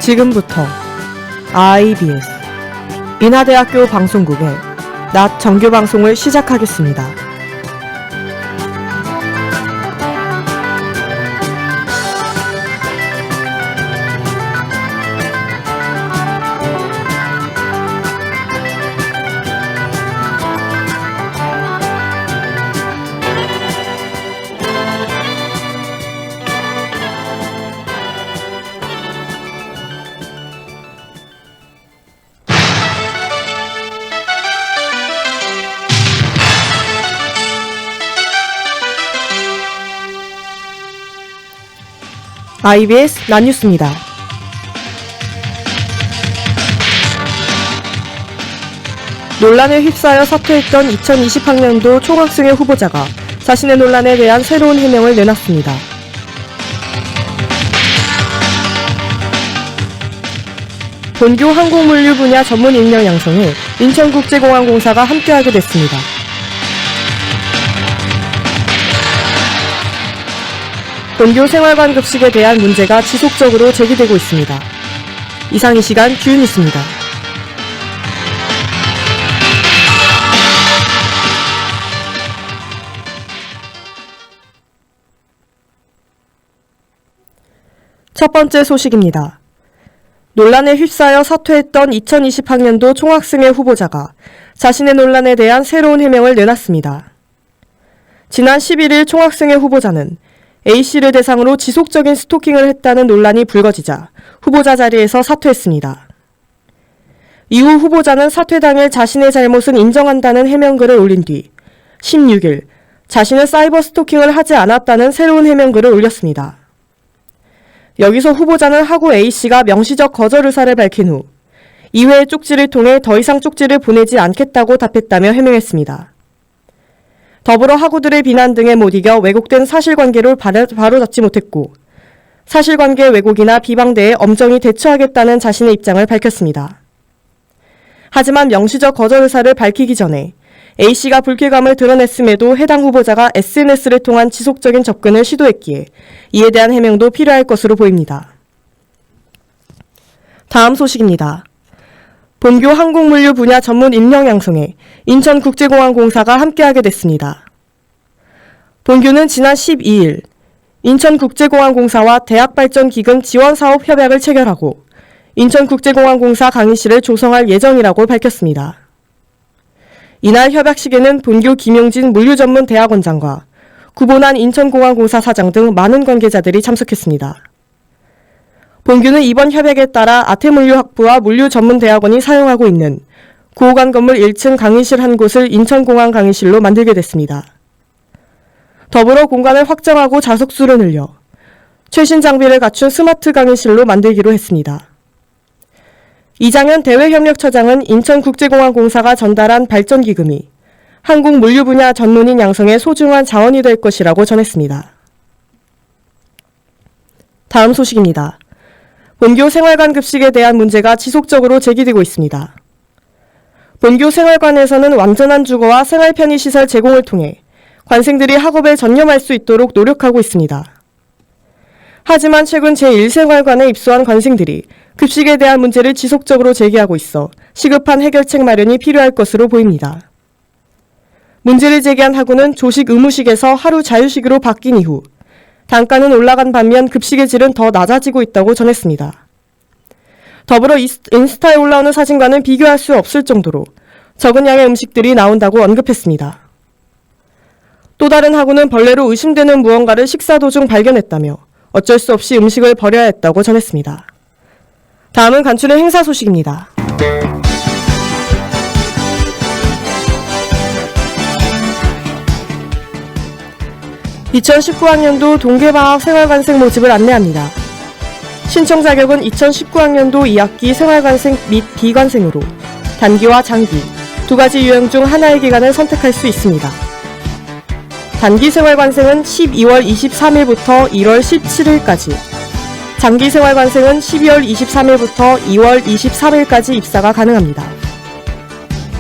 지금부터 IBS 인하대학교 방송국의 낮 정규 방송을 시작하겠습니다. IBS 낮뉴스입니다. 논란에 휩싸여 사퇴했던 2020학년도 총학생회 후보자가 자신의 논란에 대한 새로운 해명을 내놨습니다. 본교 항공물류 분야 전문 인력 양성에 인천국제공항공사가 함께하게 됐습니다. 본교 생활관 급식에 대한 문제가 지속적으로 제기되고 있습니다. 이상 이 시간 주요 뉴스입니다. 첫 번째 소식입니다. 논란에 휩싸여 사퇴했던 2020학년도 총학생회 후보자가 자신의 논란에 대한 새로운 해명을 내놨습니다. 지난 11일 총학생회 후보자는 A씨를 대상으로 지속적인 스토킹을 했다는 논란이 불거지자 후보자 자리에서 사퇴했습니다. 이후 후보자는 사퇴 당일 자신의 잘못은 인정한다는 해명글을 올린 뒤 16일 자신은 사이버 스토킹을 하지 않았다는 새로운 해명글을 올렸습니다. 여기서 후보자는 하고 A씨가 명시적 거절 의사를 밝힌 후 이회의 쪽지를 통해 더 이상 쪽지를 보내지 않겠다고 답했다며 해명했습니다. 더불어 하구들의 비난 등에 못 이겨 왜곡된 사실관계를 바로잡지 못했고 사실관계 왜곡이나 비방대에 엄정히 대처하겠다는 자신의 입장을 밝혔습니다. 하지만 명시적 거절 의사를 밝히기 전에 A씨가 불쾌감을 드러냈음에도 해당 후보자가 SNS를 통한 지속적인 접근을 시도했기에 이에 대한 해명도 필요할 것으로 보입니다. 다음 소식입니다. 본교 항공물류 분야 전문 인력 양성에 인천국제공항공사가 함께하게 됐습니다. 본교는 지난 12일 인천국제공항공사와 대학발전기금 지원사업 협약을 체결하고 인천국제공항공사 강의실을 조성할 예정이라고 밝혔습니다. 이날 협약식에는 본교 김용진 물류전문대학원장과 구본환 인천공항공사 사장 등 많은 관계자들이 참석했습니다. 본교는 이번 협약에 따라 아태물류학부와 물류전문대학원이 사용하고 있는 고호관 건물 1층 강의실 한 곳을 인천공항 강의실로 만들게 됐습니다. 더불어 공간을 확장하고 좌석수를 늘려 최신 장비를 갖춘 스마트 강의실로 만들기로 했습니다. 이장현 대외협력처장은 인천국제공항공사가 전달한 발전기금이 한국 물류 분야 전문인 양성의 소중한 자원이 될 것이라고 전했습니다. 다음 소식입니다. 본교 생활관 급식에 대한 문제가 지속적으로 제기되고 있습니다. 본교 생활관에서는 완전한 주거와 생활 편의시설 제공을 통해 관생들이 학업에 전념할 수 있도록 노력하고 있습니다. 하지만 최근 제1생활관에 입소한 관생들이 급식에 대한 문제를 지속적으로 제기하고 있어 시급한 해결책 마련이 필요할 것으로 보입니다. 문제를 제기한 학우는 조식 의무식에서 하루 자유식으로 바뀐 이후 단가는 올라간 반면 급식의 질은 더 낮아지고 있다고 전했습니다. 더불어 인스타에 올라오는 사진과는 비교할 수 없을 정도로 적은 양의 음식들이 나온다고 언급했습니다. 또 다른 학우는 벌레로 의심되는 무언가를 식사 도중 발견했다며 어쩔 수 없이 음식을 버려야 했다고 전했습니다. 다음은 간추린 행사 소식입니다. (2019학년도) 동계방학 생활관생 모집을 안내합니다. 신청 자격은 2019학년도 2학기 생활관생 및 비관생으로 단기와 장기 두 가지 유형 중 하나의 기간을 선택할 수 있습니다. 단기 생활관생은 12월 23일부터 1월 17일까지, 장기 생활관생은 12월 23일부터 2월 23일까지 입사가 가능합니다.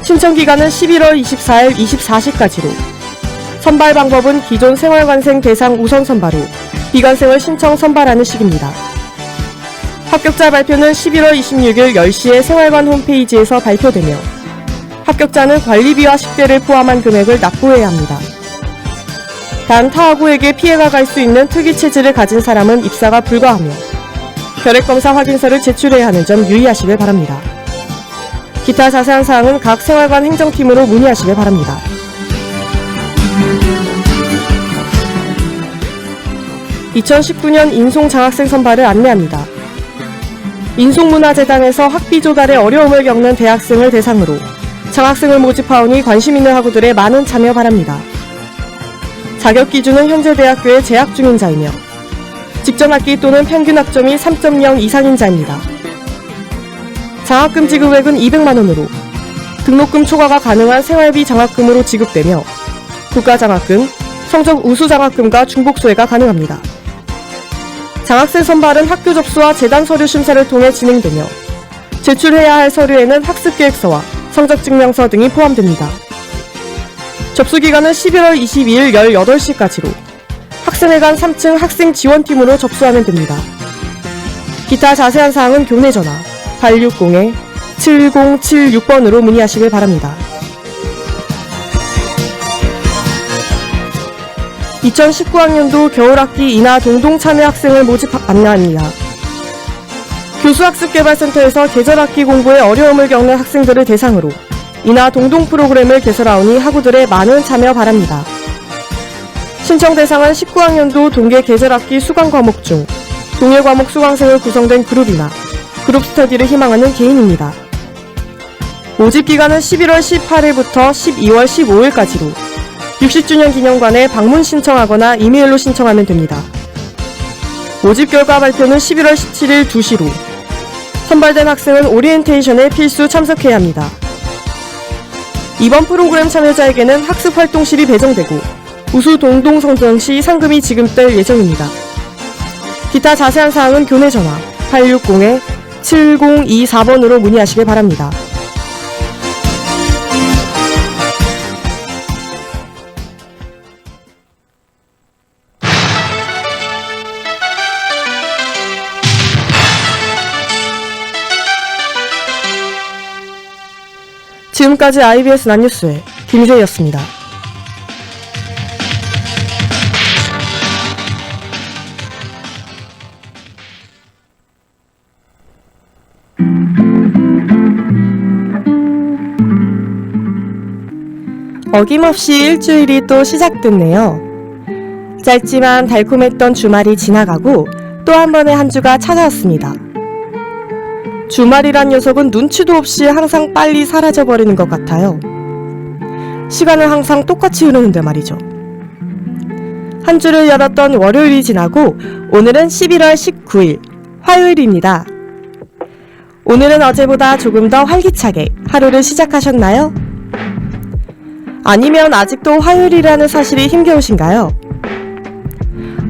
신청 기간은 11월 24일 24시까지로 선발 방법은 기존 생활관생 대상 우선 선발 후 비관생을 신청 선발하는 식입니다. 합격자 발표는 11월 26일 10시에 생활관 홈페이지에서 발표되며 합격자는 관리비와 식대를 포함한 금액을 납부해야 합니다. 단 타학우에게 피해가 갈 수 있는 특이체질을 가진 사람은 입사가 불가하며 결핵검사 확인서를 제출해야 하는 점 유의하시길 바랍니다. 기타 자세한 사항은 각 생활관 행정팀으로 문의하시길 바랍니다. (2019년) 인송장학생 선발을 안내합니다. 인송문화재단에서 학비 조달에 어려움을 겪는 대학생을 대상으로 장학생을 모집하오니 관심 있는 학우들의 많은 참여 바랍니다. 자격 기준은 현재 대학교에 재학 중인 자이며 직전 학기 또는 평균 학점이 3.0 이상인 자입니다. 장학금 지급액은 200만원으로 등록금 초과가 가능한 생활비 장학금으로 지급되며 국가장학금, 성적 우수 장학금과 중복 소외가 가능합니다. 장학생 선발은 학교 접수와 재단 서류 심사를 통해 진행되며 제출해야 할 서류에는 학습계획서와 성적증명서 등이 포함됩니다. 접수기간은 11월 22일 18시까지로 학생회관 3층 학생지원팀으로 접수하면 됩니다. 기타 자세한 사항은 교내 전화 860-7076번으로 문의하시길 바랍니다. 2019학년도 겨울학기 인하 동동 참여 학생을 모집 안내합니다. 교수학습개발센터에서 계절학기 공부에 어려움을 겪는 학생들을 대상으로 인하 동동 프로그램을 개설하오니 학우들의 많은 참여 바랍니다. 신청 대상은 19학년도 동계 계절학기 수강 과목 중 동일 과목 수강생을 구성된 그룹이나 그룹 스터디를 희망하는 개인입니다. 모집 기간은 11월 18일부터 12월 15일까지로 60주년 기념관에 방문 신청하거나 이메일로 신청하면 됩니다. 모집 결과 발표는 11월 17일 2시로 선발된 학생은 오리엔테이션에 필수 참석해야 합니다. 이번 프로그램 참여자에게는 학습활동실이 배정되고 우수 동동 성적 시 상금이 지급될 예정입니다. 기타 자세한 사항은 교내 전화 860-7024번으로 문의하시길 바랍니다. 지금까지 IBS 난뉴스의 김세희였습니다. 어김없이 일주일이 또 시작됐네요. 짧지만 달콤했던 주말이 지나가고 또 한 번의 한 주가 찾아왔습니다. 주말이란 녀석은 눈치도 없이 항상 빨리 사라져버리는 것 같아요. 시간은 항상 똑같이 흐르는데 말이죠. 한 주를 열었던 월요일이 지나고 오늘은 11월 19일 화요일입니다. 오늘은 어제보다 조금 더 활기차게 하루를 시작하셨나요? 아니면 아직도 화요일이라는 사실이 힘겨우신가요?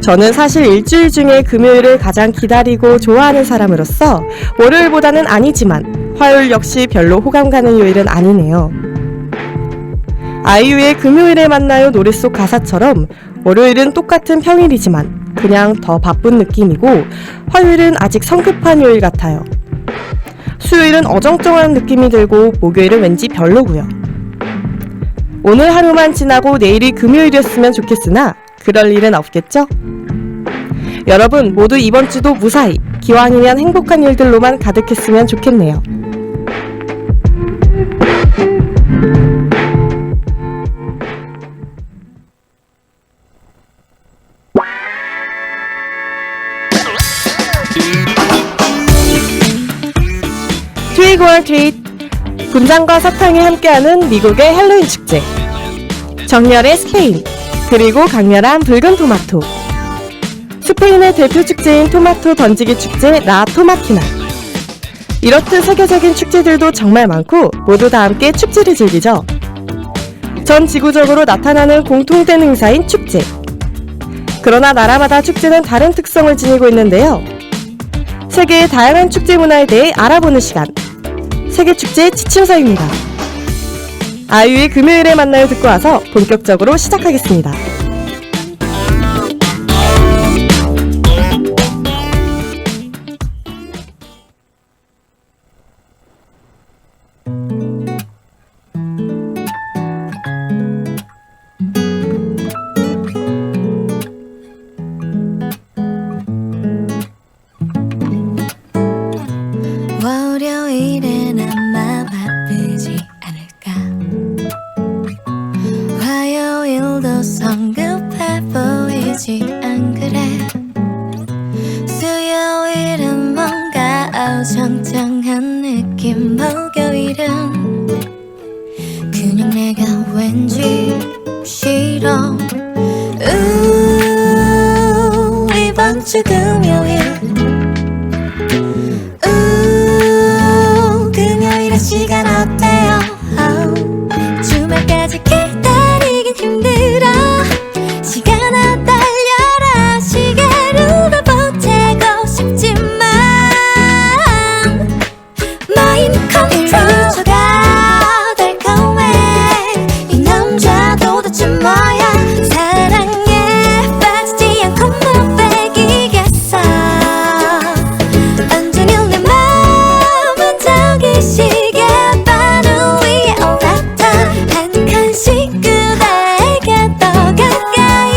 저는 사실 일주일 중에 금요일을 가장 기다리고 좋아하는 사람으로서 월요일보다는 아니지만 화요일 역시 별로 호감 가는 요일은 아니네요. 아이유의 금요일에 만나요 노래 속 가사처럼 월요일은 똑같은 평일이지만 그냥 더 바쁜 느낌이고 화요일은 아직 성급한 요일 같아요. 수요일은 어정쩡한 느낌이 들고 목요일은 왠지 별로고요. 오늘 하루만 지나고 내일이 금요일이었으면 좋겠으나 그럴 일은 없겠죠? 여러분 모두 이번 주도 무사히 기왕이면 행복한 일들로만 가득했으면 좋겠네요. 트릭 올 트릿! 분장과 사탕이 함께하는 미국의 헬로윈 축제, 정열의 스페인, 그리고 강렬한 붉은 토마토. 스페인의 대표 축제인 토마토 던지기 축제 라 토마티나. 이렇듯 세계적인 축제들도 정말 많고 모두 다 함께 축제를 즐기죠. 전 지구적으로 나타나는 공통된 행사인 축제. 그러나 나라마다 축제는 다른 특성을 지니고 있는데요. 세계의 다양한 축제 문화에 대해 알아보는 시간, 세계축제 지침서입니다. 아이유의 금요일에 만나요 듣고 와서 본격적으로 시작하겠습니다. 주 금요일 금요일의 시간 어때요? 주말까지 기다리긴 힘들어 시간아 달려라 시계를 보태고 싶지만 마인드 컨트롤 달콤해 이 남자도 대체 뭐야 사랑에 빠지지 않고 못 빼기겠어 온종일 내 마음은 저기 시계 바로 위에 올랐다 한 칸씩 그대에게 더 가까이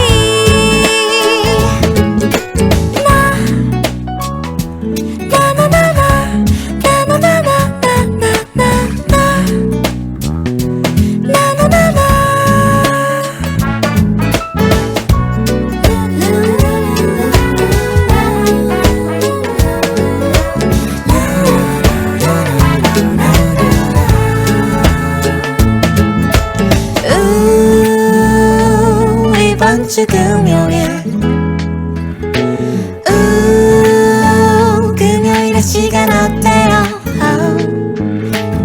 이번 주 금요일 금요일의 시간 어때요?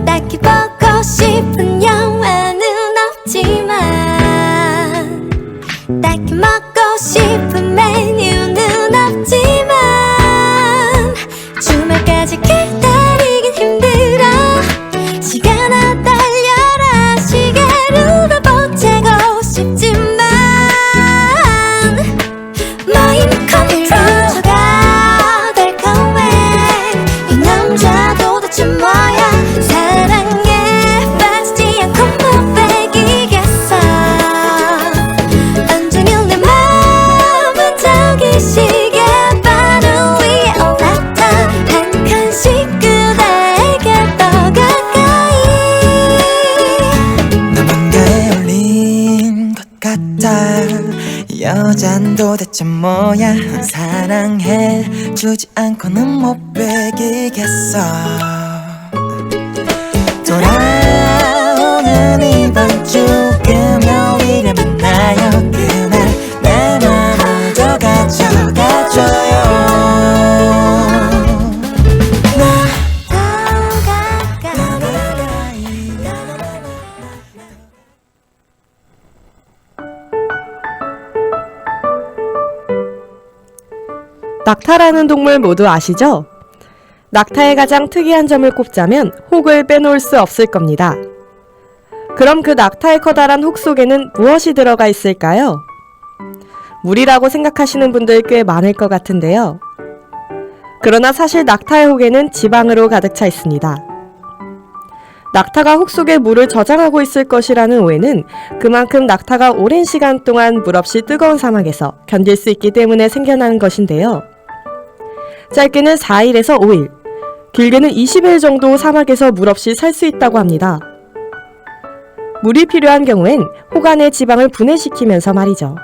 딱히 보고 싶은 영화는 없지만 딱히 먹고 싶은 메뉴는 없지만 주말까지 기다리긴 힘들어 시간아 달려라 시계를 보태고 싶지만 마인드 컨트롤 달콤해 이 남자도 대체 뭐야 사랑에 빠지지 않고 못 빼기겠어 온종일 내 마음은 저기 시계 바로 위에 올랐다 한 칸씩 그대에게 더 가까이 누군가에 올린 것 같아 여잔 도대체 뭐야 사랑해주지 않고는 못 베기겠어 돌아오는 이번 주 금요일에 만나요 그날 내 맘을 더 가져가줘요 낙타라는 동물 모두 아시죠? 낙타의 가장 특이한 점을 꼽자면 혹을 빼놓을 수 없을 겁니다. 그럼 그 낙타의 커다란 혹 속에는 무엇이 들어가 있을까요? 물이라고 생각하시는 분들 꽤 많을 것 같은데요. 그러나 사실 낙타의 혹에는 지방으로 가득 차 있습니다. 낙타가 혹 속에 물을 저장하고 있을 것이라는 오해는 그만큼 낙타가 오랜 시간 동안 물 없이 뜨거운 사막에서 견딜 수 있기 때문에 생겨나는 것인데요. 짧게는 4일에서 5일, 길게는 20일 정도 사막에서 물 없이 살 수 있다고 합니다. 물이 필요한 경우엔 혹 안의 지방을 분해시키면서 말이죠.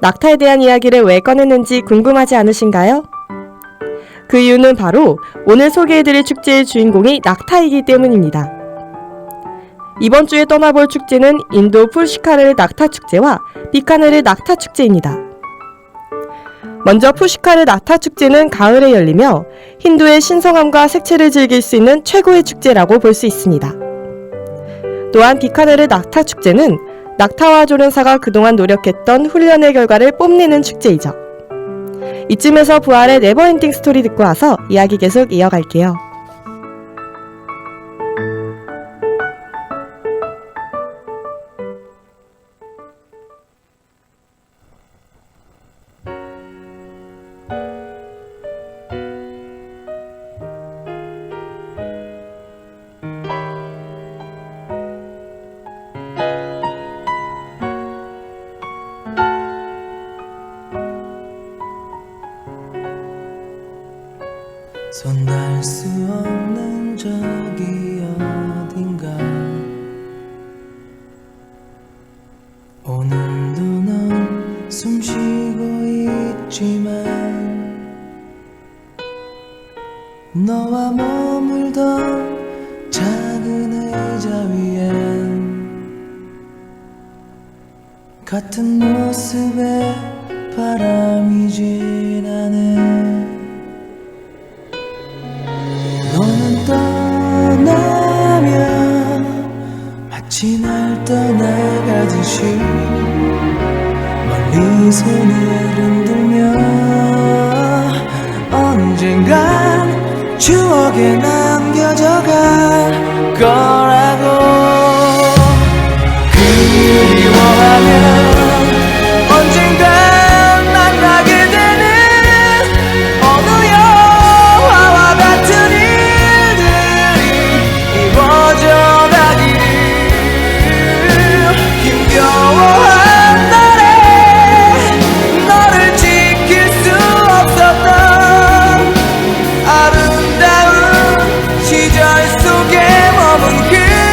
낙타에 대한 이야기를 왜 꺼냈는지 궁금하지 않으신가요? 그 이유는 바로 오늘 소개해드릴 축제의 주인공이 낙타이기 때문입니다. 이번 주에 떠나볼 축제는 인도 푸시카르 낙타 축제와 비카네르 낙타 축제입니다. 먼저 푸시카르 낙타 축제는 가을에 열리며 힌두의 신성함과 색채를 즐길 수 있는 최고의 축제라고 볼 수 있습니다. 또한 비카네르 낙타 축제는 낙타와 조련사가 그동안 노력했던 훈련의 결과를 뽐내는 축제이죠. 이쯤에서 부활의 네버엔딩 스토리 듣고 와서 이야기 계속 이어갈게요. 손 닿을 수 없는 저기 어딘가 오늘도 넌 숨쉬고 있지만 너와 머물던 작은 의자 위엔 같은 모습에 바람이 지나네. 너는 떠나면 마치 날 떠나가듯이 멀리 손을 흔들며 언젠간 추억에 남겨져갈 거라고. 그리워하면 언젠간 만나게 되는 어느 영화와 같은 일들이 이루어져 가기를. 힘겨워한 날에 너를 지킬 수 없었던 아름다운 시절 속에 머문 그대이기에.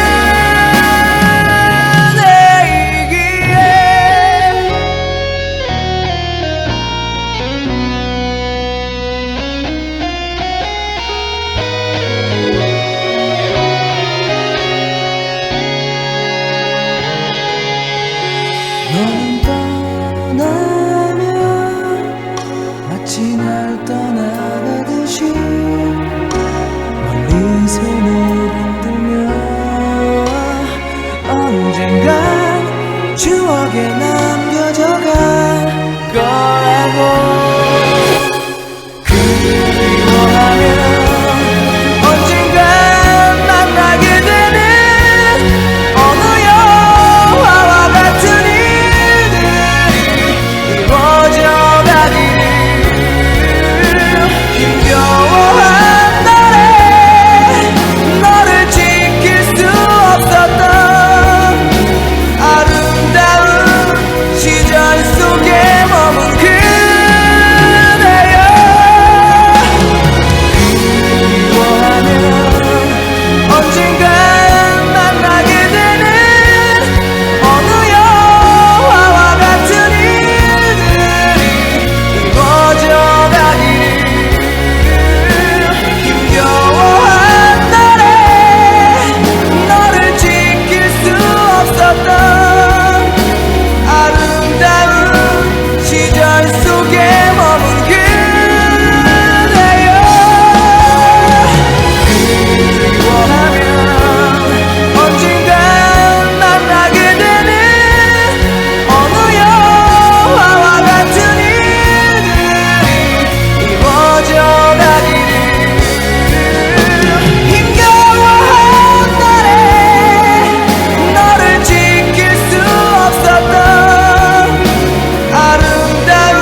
너는 떠나면 마치 날 떠나가듯이 멀리 손을 흔들며 언젠간 추억에 남겨져갈 거라고. 그리워하면 언젠간 만나게 되는 어느 영화와 같은 일들이 이루어져 가기를. 힘겨워한 날에 너를 지킬 수 없었던 아름다운 시절 속에 머문 그대여. 그리워하면 언젠간 만나게 되는 어느 영화와 같은 일들이 이루어져 가기를. 힘겨워한 날에 너를 지킬 수 없었던 아름다운 시절 속에 머문 그대여. 그리워하면 언젠간 만나게 되는 어느 영화와 같은 일들이 이루어져 가기를. 힘겨워한 날에 너를 지킬 수 없었던 아름다운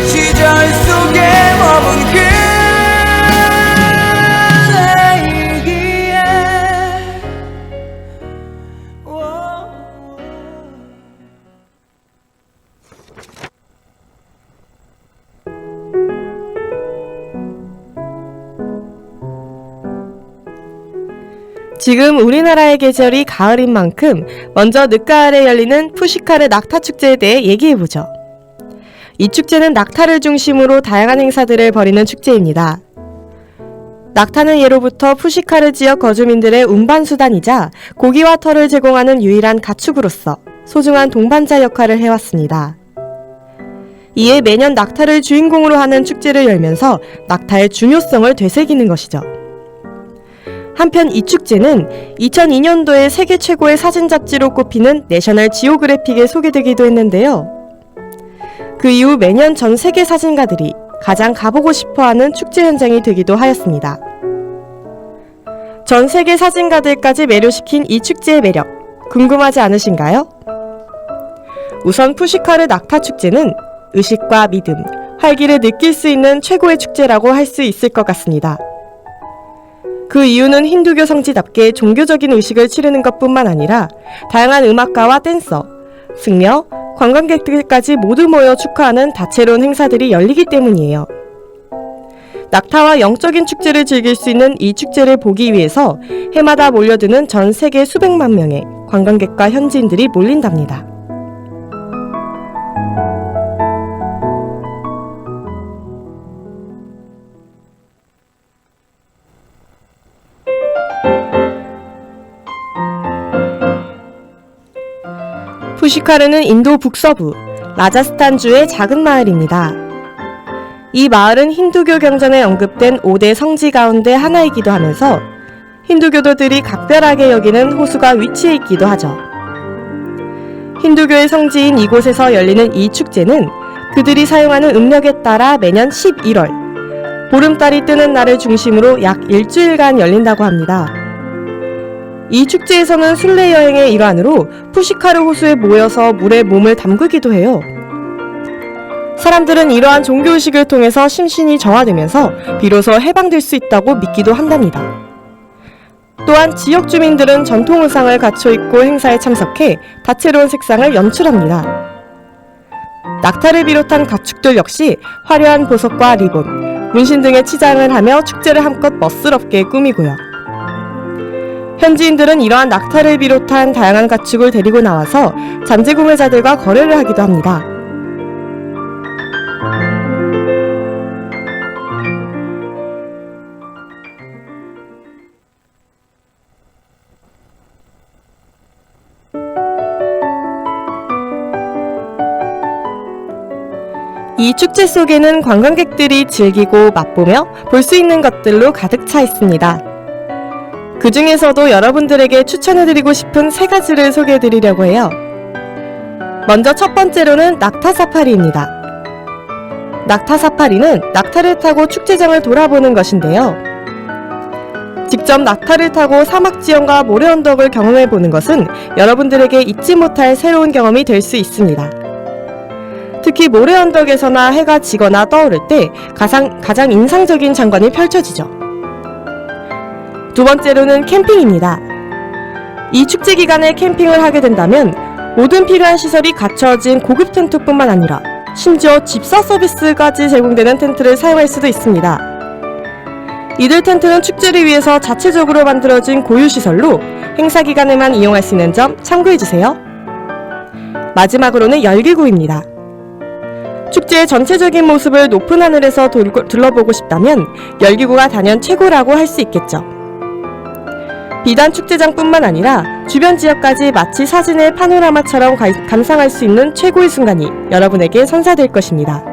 시절 속에 머문 그대이기에. 지금 우리나라의 계절이 가을인 만큼 먼저 늦가을에 열리는 푸시카르 낙타축제에 대해 얘기해보죠. 이 축제는 낙타를 중심으로 다양한 행사들을 벌이는 축제입니다. 낙타는 예로부터 푸시카르 지역 거주민들의 운반수단이자 고기와 털을 제공하는 유일한 가축으로서 소중한 동반자 역할을 해왔습니다. 이에 매년 낙타를 주인공으로 하는 축제를 열면서 낙타의 중요성을 되새기는 것이죠. 한편 이 축제는 2002년도에 세계 최고의 사진 잡지로 꼽히는 내셔널 지오그래픽에 소개되기도 했는데요. 그 이후 매년 전 세계 사진가들이 가장 가보고 싶어하는 축제 현장이 되기도 하였습니다. 전 세계 사진가들까지 매료시킨 이 축제의 매력, 궁금하지 않으신가요? 우선 푸시카르 낙타 축제는 의식과 믿음, 활기를 느낄 수 있는 최고의 축제라고 할 수 있을 것 같습니다. 그 이유는 힌두교 성지답게 종교적인 의식을 치르는 것뿐만 아니라 다양한 음악가와 댄서, 승려, 관광객들까지 모두 모여 축하하는 다채로운 행사들이 열리기 때문이에요. 낙타와 영적인 축제를 즐길 수 있는 이 축제를 보기 위해서 해마다 몰려드는 전 세계 수백만 명의 관광객과 현지인들이 몰린답니다. 푸시카르는 인도 북서부 라자스탄주의 작은 마을입니다. 이 마을은 힌두교 경전에 언급된 5대 성지 가운데 하나이기도 하면서 힌두교도들이 각별하게 여기는 호수가 위치해 있기도 하죠. 힌두교의 성지인 이곳에서 열리는 이 축제는 그들이 사용하는 음력에 따라 매년 11월 보름달이 뜨는 날을 중심으로 약 일주일간 열린다고 합니다. 이 축제에서는 순례 여행의 일환으로 푸시카르 호수에 모여서 물에 몸을 담그기도 해요. 사람들은 이러한 종교의식을 통해서 심신이 정화되면서 비로소 해방될 수 있다고 믿기도 한답니다. 또한 지역 주민들은 전통 의상을 갖춰 입고 행사에 참석해 다채로운 색상을 연출합니다. 낙타를 비롯한 가축들 역시 화려한 보석과 리본, 문신 등의 치장을 하며 축제를 한껏 멋스럽게 꾸미고요. 현지인들은 이러한 낙타를 비롯한 다양한 가축을 데리고 나와서 잠재 구매자들과 거래를 하기도 합니다. 이 축제 속에는 관광객들이 즐기고 맛보며 볼 수 있는 것들로 가득 차 있습니다. 그 중에서도 여러분들에게 추천해드리고 싶은 3가지를 소개해드리려고 해요. 먼저 첫 번째로는 낙타 사파리입니다. 낙타 사파리는 낙타를 타고 축제장을 돌아보는 것인데요. 직접 낙타를 타고 사막 지형과 모래 언덕을 경험해보는 것은 여러분들에게 잊지 못할 새로운 경험이 될 수 있습니다. 특히 모래 언덕에서나 해가 지거나 떠오를 때 가장 인상적인 장관이 펼쳐지죠. 두 번째로는 캠핑입니다. 이 축제 기간에 캠핑을 하게 된다면 모든 필요한 시설이 갖춰진 고급 텐트뿐만 아니라 심지어 집사 서비스까지 제공되는 텐트를 사용할 수도 있습니다. 이들 텐트는 축제를 위해서 자체적으로 만들어진 고유시설로 행사 기간에만 이용할 수 있는 점 참고해주세요. 마지막으로는 열기구입니다. 축제의 전체적인 모습을 높은 하늘에서 둘러보고 싶다면 열기구가 단연 최고라고 할 수 있겠죠. 비단 축제장뿐만 아니라 주변 지역까지 마치 사진의 파노라마처럼 감상할 수 있는 최고의 순간이 여러분에게 선사될 것입니다.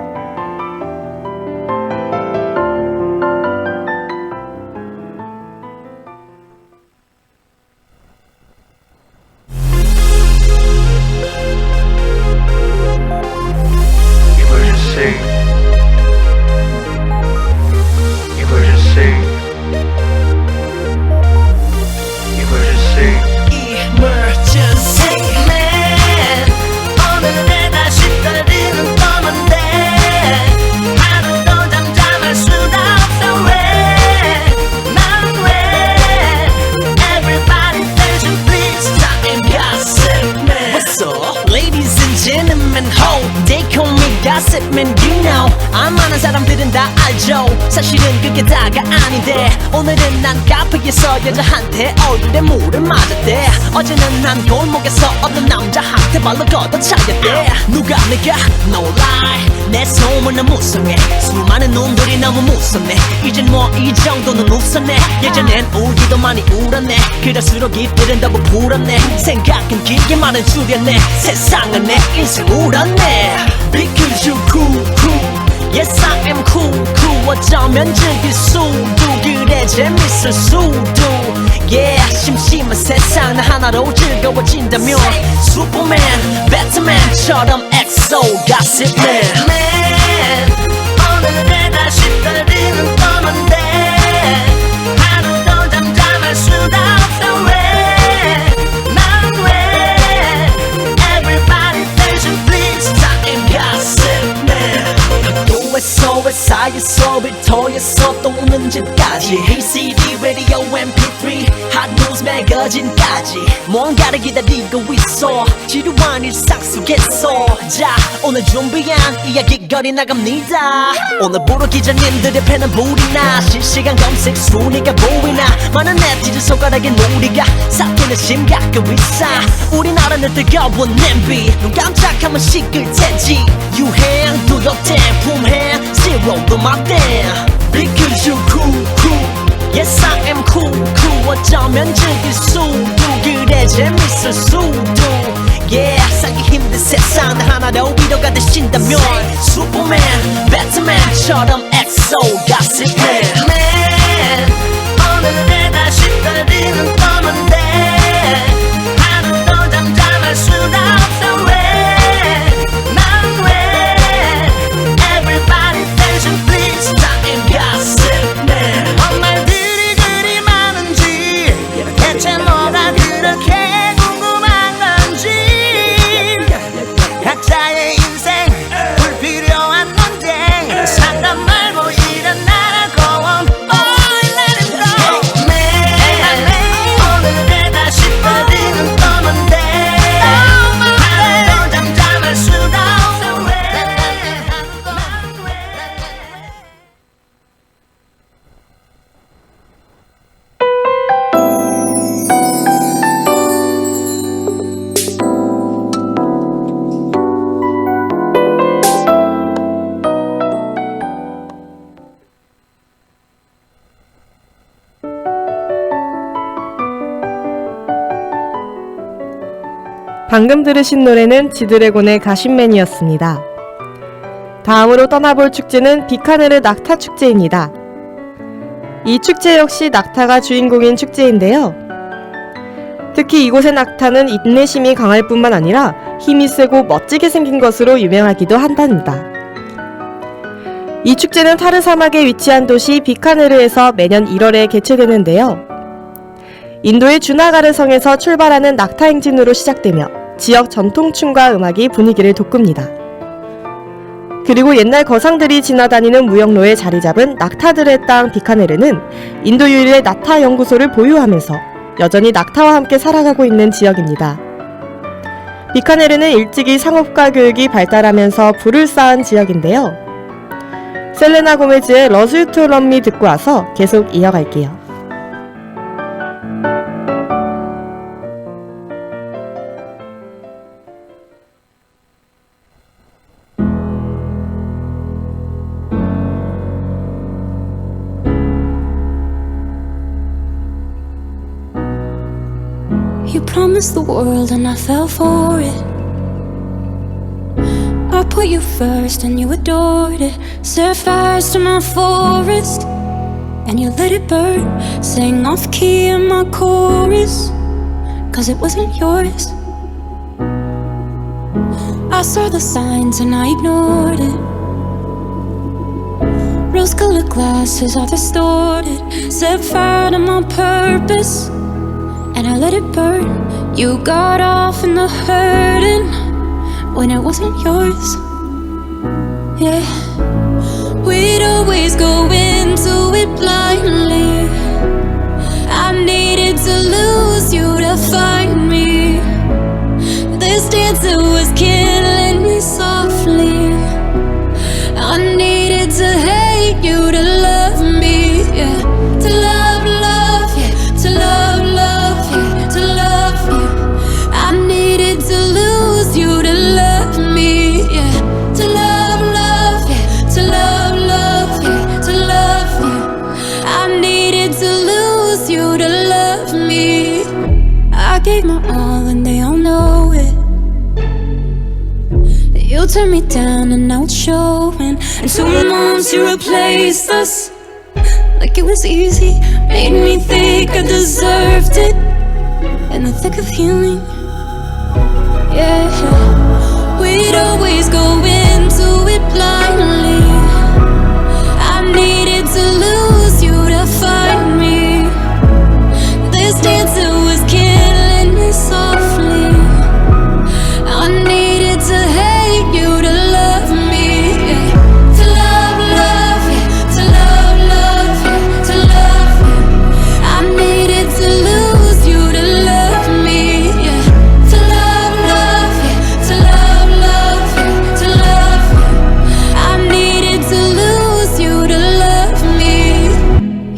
gossipman you know 안 많은 사람들은 다 알죠 사실은 그게 다가 아닌데 오늘은 난 카페에서 여자한테 얼굴에 물을 맞았대 어제는 난 골목에서 어떤 남자한테 발로 걷어차였대 누가 내가 no lie 내 소문은 무성해 수많은 놈들이 너무 무섭네 이젠 뭐 이 정도는 웃었네 예전엔 울기도 많이 울었네 그럴수록 입들은 더욱 불었네 생각은 길게 말은 줄였네 세상은 내 인생 울었네 Because you cool cool Yes I am cool cool 어쩌면 즐길 수도 그래 재밌을 수도 Yeah 심심한 세상 나 하나로 즐거워진다면 슈퍼맨 배트맨처럼 엑소 가십맨 오늘은 다시 떨리는 떠는데 하루도 잠잠할 수가 없어 난 왜 Everybody attention please time gossipman 학교에서 회사에서 일터에서 또 오는 집까지 CD, radio, MP3 Hot News 매거진까지 뭔가를 기다리고 있어 지루한 일상 속에서 자 오늘 준비한 이야기거리 나갑니다 오늘부로 기자님들의 펜은 불이나 실시간 검색 순위가 보이나 많은 네티즌 손가락에 놀이가 삭히는 심각한 위상 우리나라는 뜨거운 냄비 눈 깜짝하면 식을 텐지 유행 도덕된 품행 Zero to my damn Because you cool cool Yes I am cool 어쩌면 즐길 수도 그래 재밌을 수도 Yeah 살기 힘든 세상 나 하나로 위로가 되신다면 슈퍼맨 배트맨처럼 엑소가 Superman 오늘은 내가 시달리는 떠는데 하루도 잠잠할 수가 없어 왜 Everybody attention please time gossipman 말들이 그리 많은지 대체 뭐가 그렇게 궁금한 건지 각자의 인생 불필요한 논쟁 상관 말고 일어나라고 Oh let him go Man 오늘 내가 시달리는 떠는데 하루도 잠잠할 수가 없어 왜 방금 들으신 노래는 지드래곤의 가신맨이었습니다. 다음으로 떠나볼 축제는 비카네르 낙타 축제입니다. 이 축제 역시 낙타가 주인공인 축제인데요. 특히 이곳의 낙타는 인내심이 강할 뿐만 아니라 힘이 세고 멋지게 생긴 것으로 유명하기도 한답니다. 이 축제는 타르 사막에 위치한 도시 비카네르에서 매년 1월에 개최되는데요. 인도의 주나가르 성에서 출발하는 낙타 행진으로 시작되며 지역 전통춤과 음악이 분위기를 돋굽니다. 그리고 옛날 거상들이 지나다니는 무역로에 자리 잡은 낙타들의 땅 비카네르는 인도 유일의 낙타 연구소를 보유하면서 여전히 낙타와 함께 살아가고 있는 지역입니다. 비카네르는 일찍이 상업과 교육이 발달하면서 부를 쌓은 지역인데요. 셀레나 고메즈의 러즈 유 투 럼미 듣고 와서 계속 이어갈게요. You promised the world and I fell for it. I put you first and you adored it. Set fires to my forest and you let it burn. Sang off key in my chorus, cause it wasn't yours. I saw the signs and I ignored it. Rose-colored glasses are distorted. Set fire to my purpose and I let it burn. You got off in the hurting when it wasn't yours. Yeah, we'd always go into it blindly. I needed to lose you to find me. This dancer was killing me softly. I needed to hate you to love me. Yeah, to love, love, yeah, to love, love, yeah, to love you. I needed to lose you to love me. Yeah, to love, love, yeah, to love, love, yeah, to love you. I needed to lose you to love me. I gave my all and they all know it. You turned me down and now it's showing. And 2 months you replaced us like it was easy. Made me think I deserved it in the thick of healing. Yeah, we'd always go into it blindly. I needed to lose you to find me. This dancer was killing me softly. I needed to hate you to love me. Yeah. To love, love, yeah. To love, love, yeah. To love you. I needed to lose you to love me. Yeah. To love, love, yeah. To love, love, yeah. To love you. I needed to lose you to love me.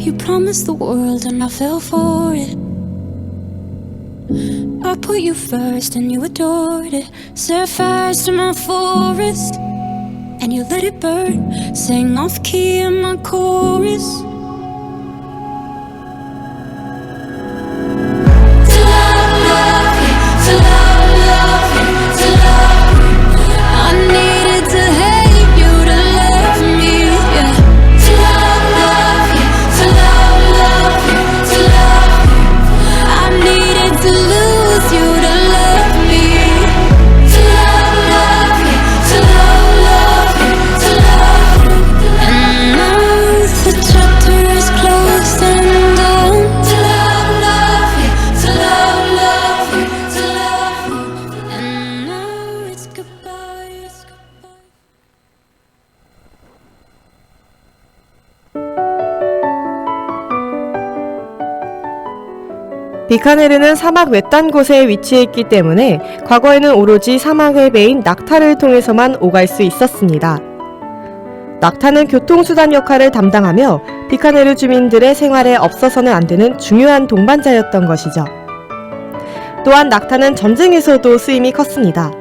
You promised the world and I fell for it. I put you first and you adored it. Set fires to my forest and you let it burn. Sang off key in my chorus, 비카네르는 사막 외딴 곳에 위치해 있기 때문에 과거에는 오로지 사막의 메인 낙타를 통해서만 오갈 수 있었습니다. 낙타는 교통수단 역할을 담당하며 비카네르 주민들의 생활에 없어서는 안 되는 중요한 동반자였던 것이죠. 또한 낙타는 전쟁에서도 쓰임이 컸습니다.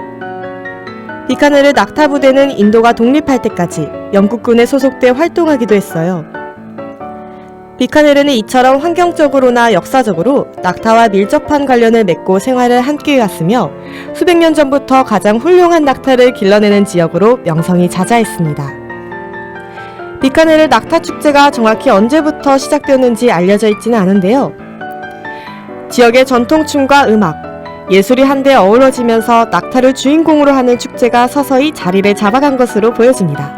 비카네르 낙타 부대는 인도가 독립할 때까지 영국군에 소속돼 활동하기도 했어요. 비카네르는 이처럼 환경적으로나 역사적으로 낙타와 밀접한 관련을 맺고 생활을 함께 해왔으며 수백 년 전부터 가장 훌륭한 낙타를 길러내는 지역으로 명성이 자자했습니다. 비카네르 낙타 축제가 정확히 언제부터 시작되었는지 알려져 있지는 않은데요. 지역의 전통춤과 음악, 예술이 한데 어우러지면서 낙타를 주인공으로 하는 축제가 서서히 자리를 잡아간 것으로 보여집니다.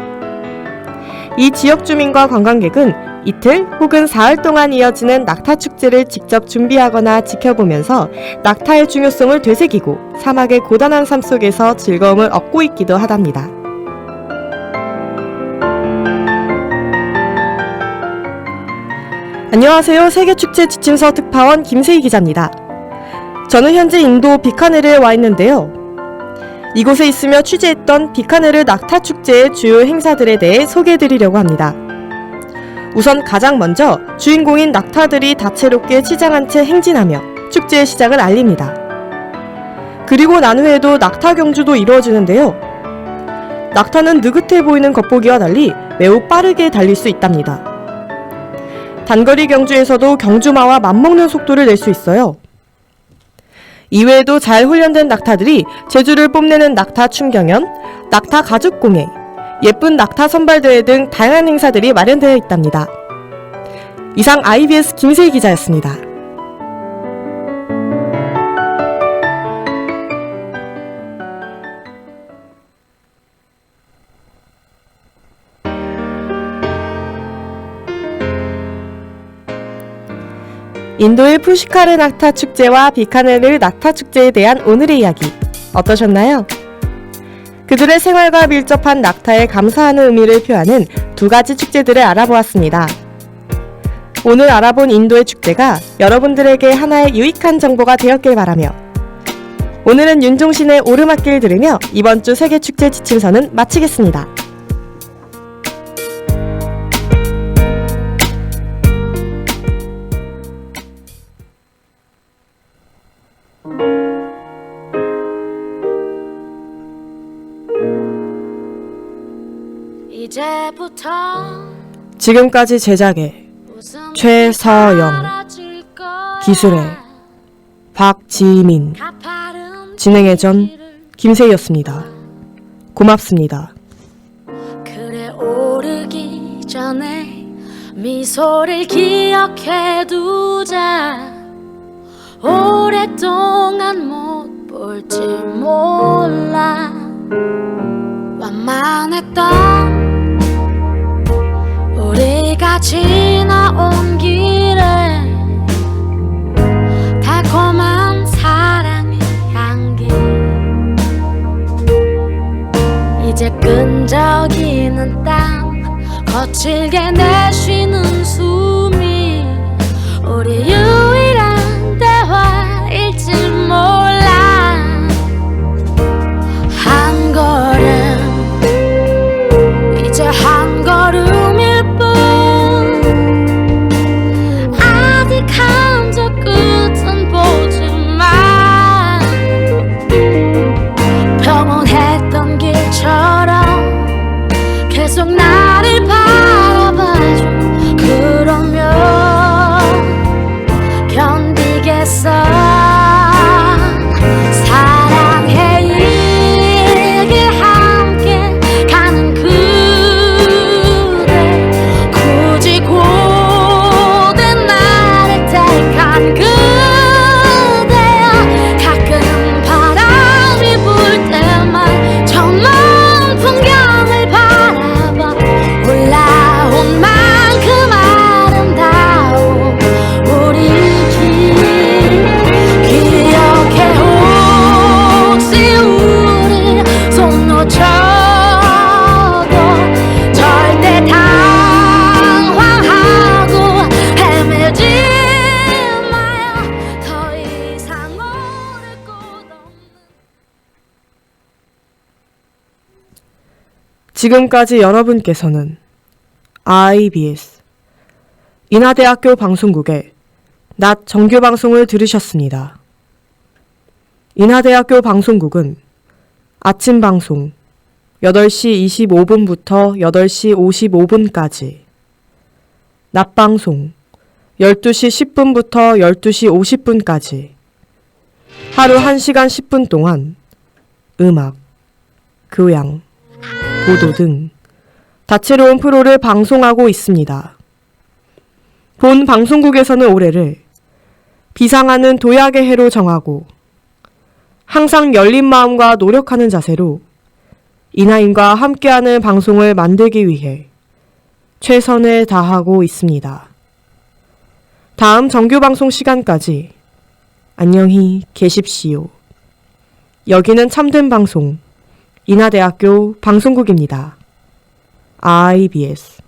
이 지역 주민과 관광객은 이틀 혹은 사흘 동안 이어지는 낙타 축제를 직접 준비하거나 지켜보면서 낙타의 중요성을 되새기고 사막의 고단한 삶 속에서 즐거움을 얻고 있기도 하답니다. 안녕하세요. 세계축제 지침서 특파원 김세희 기자입니다. 저는 현재 인도 비카네르에 와 있는데요. 이곳에 있으며 취재했던 비카네르 낙타 축제의 주요 행사들에 대해 소개해드리려고 합니다. 우선 가장 먼저 주인공인 낙타들이 다채롭게 치장한 채 행진하며 축제의 시작을 알립니다. 그리고 난 후에도 낙타 경주도 이루어지는데요. 낙타는 느긋해 보이는 겉보기와 달리 매우 빠르게 달릴 수 있답니다. 단거리 경주에서도 경주마와 맞먹는 속도를 낼 수 있어요. 이외에도 잘 훈련된 낙타들이 재주를 뽐내는 낙타 춤경연, 낙타 가죽공예, 예쁜 낙타 선발대회 등 다양한 행사들이 마련되어 있답니다. 이상 IBS 김세희 기자였습니다. 인도의 푸시카르 낙타 축제와 비카네르 낙타 축제에 대한 오늘의 이야기 어떠셨나요? 그들의 생활과 밀접한 낙타에 감사하는 의미를 표하는 두 가지 축제들을 알아보았습니다. 오늘 알아본 인도의 축제가 여러분들에게 하나의 유익한 정보가 되었길 바라며 오늘은 윤종신의 오르막길 들으며 이번 주 세계축제 지침서는 마치겠습니다. 이제부터 지금까지 제작의 최서영, 기술의 박지민, 진행의 전 김세희였습니다. 고맙습니다. 그래 오르기 전에 미소를 기억해두자. 오랫동안 못 볼지 몰라. 완만했던 우리가 지나온 길에 달콤한 사랑의 향기. 이제 끈적이는 땀 거칠게 내쉬는 숨이 우리 유일한 대화일지 몰라. 한 걸음 이제 한 걸음일 뿐. 아직 한저 끝은 보지만 평온했던 길처럼 계속 나를 바라봐줘. 그러면 지금까지 여러분께서는 IBS 인하대학교 방송국의 낮 정규 방송을 들으셨습니다. 인하대학교 방송국은 아침 방송 8시 25분부터 8시 55분까지, 낮 방송 12시 10분부터 12시 50분까지 하루 1시간 10분 동안 음악, 교양, 보도 등 다채로운 프로를 방송하고 있습니다. 본 방송국에서는 올해를 비상하는 도약의 해로 정하고 항상 열린 마음과 노력하는 자세로 인하인과 함께하는 방송을 만들기 위해 최선을 다하고 있습니다. 다음 정규 방송 시간까지 안녕히 계십시오. 여기는 참된 방송 인하대학교 방송국입니다. IBS